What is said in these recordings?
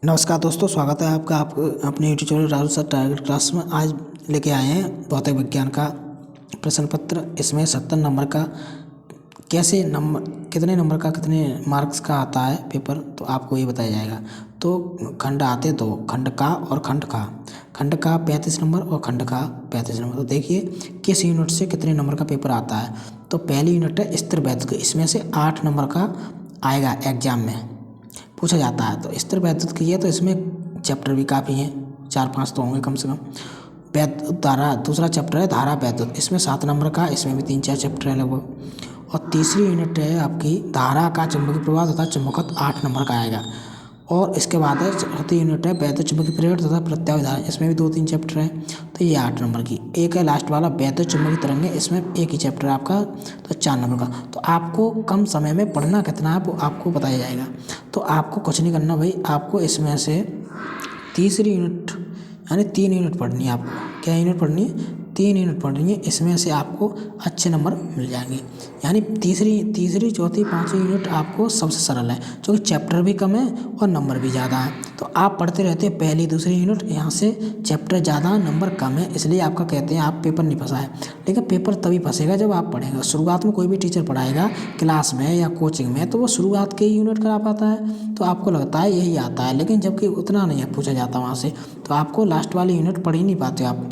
नमस्कार दोस्तों, स्वागत है आपका अपने YouTube channel Rahul sir target class में। आज लेके आए हैं भौतिक विज्ञान का प्रश्न पत्र। इसमें 70 नंबर का कैसे नंबर कितने नंबर का कितने मार्क्स का आता है पेपर, तो आपको ये बताया जाएगा। तो खंड आते दो, खंड का और खंड का 35 नंबर और खंड का 35 नंबर। तो देखिए किस यूनिट से कितने नंबर का पेपर आता है। तो पहली यूनिट है स्थिर वैद्युत, इसमें से 8 नंबर का आएगा, एग्जाम में पूछा जाता है। तो स्थिर वैद्युत की है तो इसमें चैप्टर भी काफ़ी हैं, 4-5 तो होंगे कम से कम। वैद्युत धारा दूसरा चैप्टर है धारा वैद्युत, इसमें 7 नंबर का, इसमें भी 3-4 चैप्टर है लगभग। और तीसरी यूनिट है आपकी धारा का चुंबकीय प्रवाह तथा चुंबकत्व, 8 नंबर का आएगा। और इसके बाद है चौथी यूनिट है वैद्युत चुंबकीय प्रेरण तथा प्रत्यावर्ती धारा, इसमें भी 2-3 चैप्टर है, तो ये 8 नंबर की। एक है लास्ट वाला वैद्युत चुंबकीय तरंगें, इसमें एक ही चैप्टर है आपका, तो 4 नंबर का। तो आपको कम समय में पढ़ना कितना है वो आपको बताया जाएगा। तो आपको कुछ नहीं करना भाई, आपको इसमें से तीसरी यूनिट यानी 3 यूनिट पढ़नी है। आपको क्या यूनिट पढ़नी है? 3 यूनिट पढ़नी है। इसमें से आपको अच्छे नंबर मिल जाएंगे। यानी तीसरी चौथी पाँचवीं यूनिट आपको सबसे सरल है, क्योंकि चैप्टर भी कम है और नंबर भी ज़्यादा है। तो आप पढ़ते रहते हैं पहली दूसरी यूनिट, यहाँ से चैप्टर ज़्यादा नंबर कम है, इसलिए आपका कहते हैं आप पेपर नहीं फंसा है। लेकिन पेपर तभी फंसेगा जब आप पढ़ेंगे। शुरुआत में कोई भी टीचर पढ़ाएगा क्लास में या कोचिंग में, तो वो शुरुआत के ही यूनिट करा पाता है, तो आपको लगता है यही आता है, लेकिन जबकि उतना नहीं है पूछा जाता वहाँ से। तो आपको लास्ट वाली यूनिट पढ़ ही नहीं पाते। आप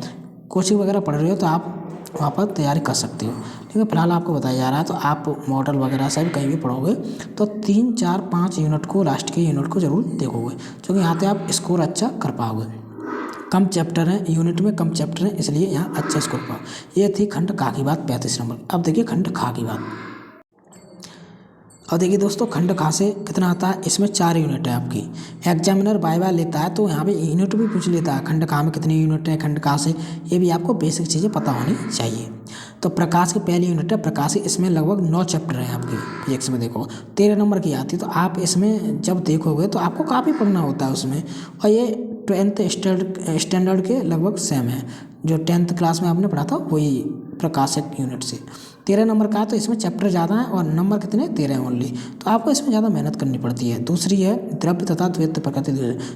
कोचिंग वगैरह पढ़ रहे हो तो आप वहाँ पर तैयारी कर सकते हो। ठीक है, फिलहाल आपको बताया जा रहा है। तो आप मॉडल वगैरह सब कहीं भी पढ़ोगे तो 3, 4, 5 यूनिट को, लास्ट के यूनिट को जरूर देखोगे, क्योंकि यहाँ पे आप स्कोर अच्छा कर पाओगे। कम चैप्टर हैं यूनिट में, कम चैप्टर हैं, इसलिए यहाँ अच्छा स्कोर पाओ। ये थी खंड का की बात, 35 नंबर। अब देखिए खंड खा की बात। और देखिए दोस्तों, खंड खा से कितना आता है, इसमें 4 यूनिट है आपकी। एग्जामिनर बाय बाय लेता है तो यहाँ पे यूनिट भी पूछ लेता है, खंड खा में कितनी यूनिट है, खंड खा से, ये भी आपको बेसिक चीज़ें पता होनी चाहिए। तो प्रकाश की पहली यूनिट है प्रकाश, इसमें लगभग 9 चैप्टर हैं आपकी। फिजिक्स में देखो 13 नंबर की आती है। तो आप इसमें जब देखोगे तो आपको काफ़ी पढ़ना होता है उसमें। और ये 10th स्टैंडर्ड के लगभग सेम है, जो 10th क्लास में आपने पढ़ा था वही प्रकाशक यूनिट से। 13 नंबर का है, तो इसमें चैप्टर ज़्यादा है और नंबर कितने 13 हैं ओनली। तो आपको इसमें ज़्यादा मेहनत करनी पड़ती है। दूसरी है द्रव्य तथा द्वैत प्रकृति,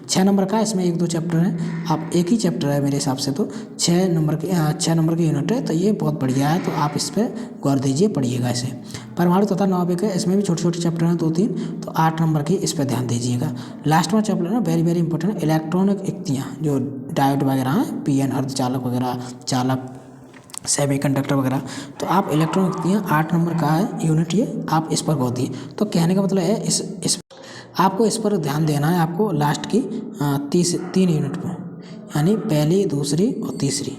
6 नंबर का, इसमें 1-2 चैप्टर हैं। आप एक ही चैप्टर है मेरे हिसाब से, तो 6 नंबर की यूनिट है, तो ये बहुत बढ़िया है। तो आप इस पर गौर दीजिए, पढ़िएगा इसे। परमाणु तथा नाभिक है, इसमें भी छोटे छोटे चैप्टर हैं 2-3, तो 8 नंबर की, इस पर ध्यान दीजिएगा। लास्ट में चैप्टर है वेरी वेरी इंपॉर्टेंट, इलेक्ट्रॉनिक युक्तियाँ, जो डायोड वगैरह हैं, पीएन अर्धचालक वगैरह, चालक, सेमी कंडक्टर वगैरह। तो आप इलेक्ट्रॉनिक युक्तियाँ 8 नंबर का है यूनिट, ये आप इस पर गौर दिए। तो कहने का मतलब है इस आपको इस पर ध्यान देना है। आपको लास्ट की 3 यूनिट पर, यानी पहली, दूसरी और तीसरी,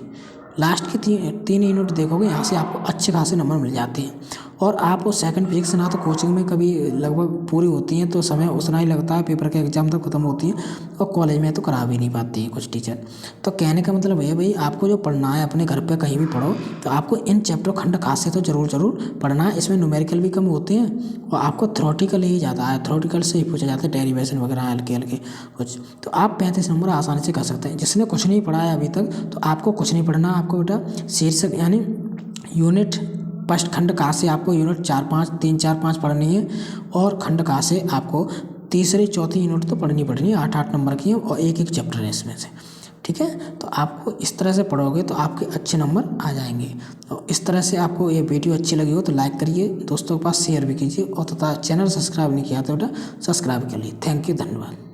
लास्ट की 3 यूनिट देखोगे, यहाँ से आपको अच्छे खासे नंबर मिल जाते हैं। और आपको सेकंड फिजिक्स ना तो कोचिंग में कभी लगभग पूरी होती हैं, तो समय उतना ही लगता है, पेपर के एग्जाम तक खत्म होती है, और कॉलेज में तो करा भी नहीं पाती हैं कुछ टीचर। तो कहने का मतलब है भाई, आपको जो पढ़ना है अपने घर पे कहीं भी पढ़ो, तो आपको इन चैप्टर खंड खास से तो जरूर पढ़ना है। इसमें न्यूमेरिकल भी कम होते हैं और आपको थ्योरेटिकल ही ज़्यादा है, थ्योरेटिकल से ही पूछा जाता है, डेरिवेशन वगैरह हल्के कुछ। तो आप 35 नंबर आसानी से कर सकते हैं। जिसने कुछ नहीं पढ़ा है अभी तक, तो आपको कुछ नहीं पढ़ना। आपको बेटा शीर्षक यानी यूनिट फर्स्ट खंड का से आपको यूनिट 3-4-5 पढ़नी है, और खंड का से आपको तीसरी चौथी यूनिट तो पढ़नी है, 8-8 नंबर की है, और एक चैप्टर है इसमें से। ठीक है, तो आपको इस तरह से पढ़ोगे तो आपके अच्छे नंबर आ जाएंगे। तो इस तरह से आपको ये वीडियो अच्छी लगी हो तो लाइक करिए, दोस्तों के पास शेयर भी कीजिए, और तथा चैनल सब्सक्राइब नहीं किया तो बेटा सब्सक्राइब कर लीजिए। थैंक यू, धन्यवाद।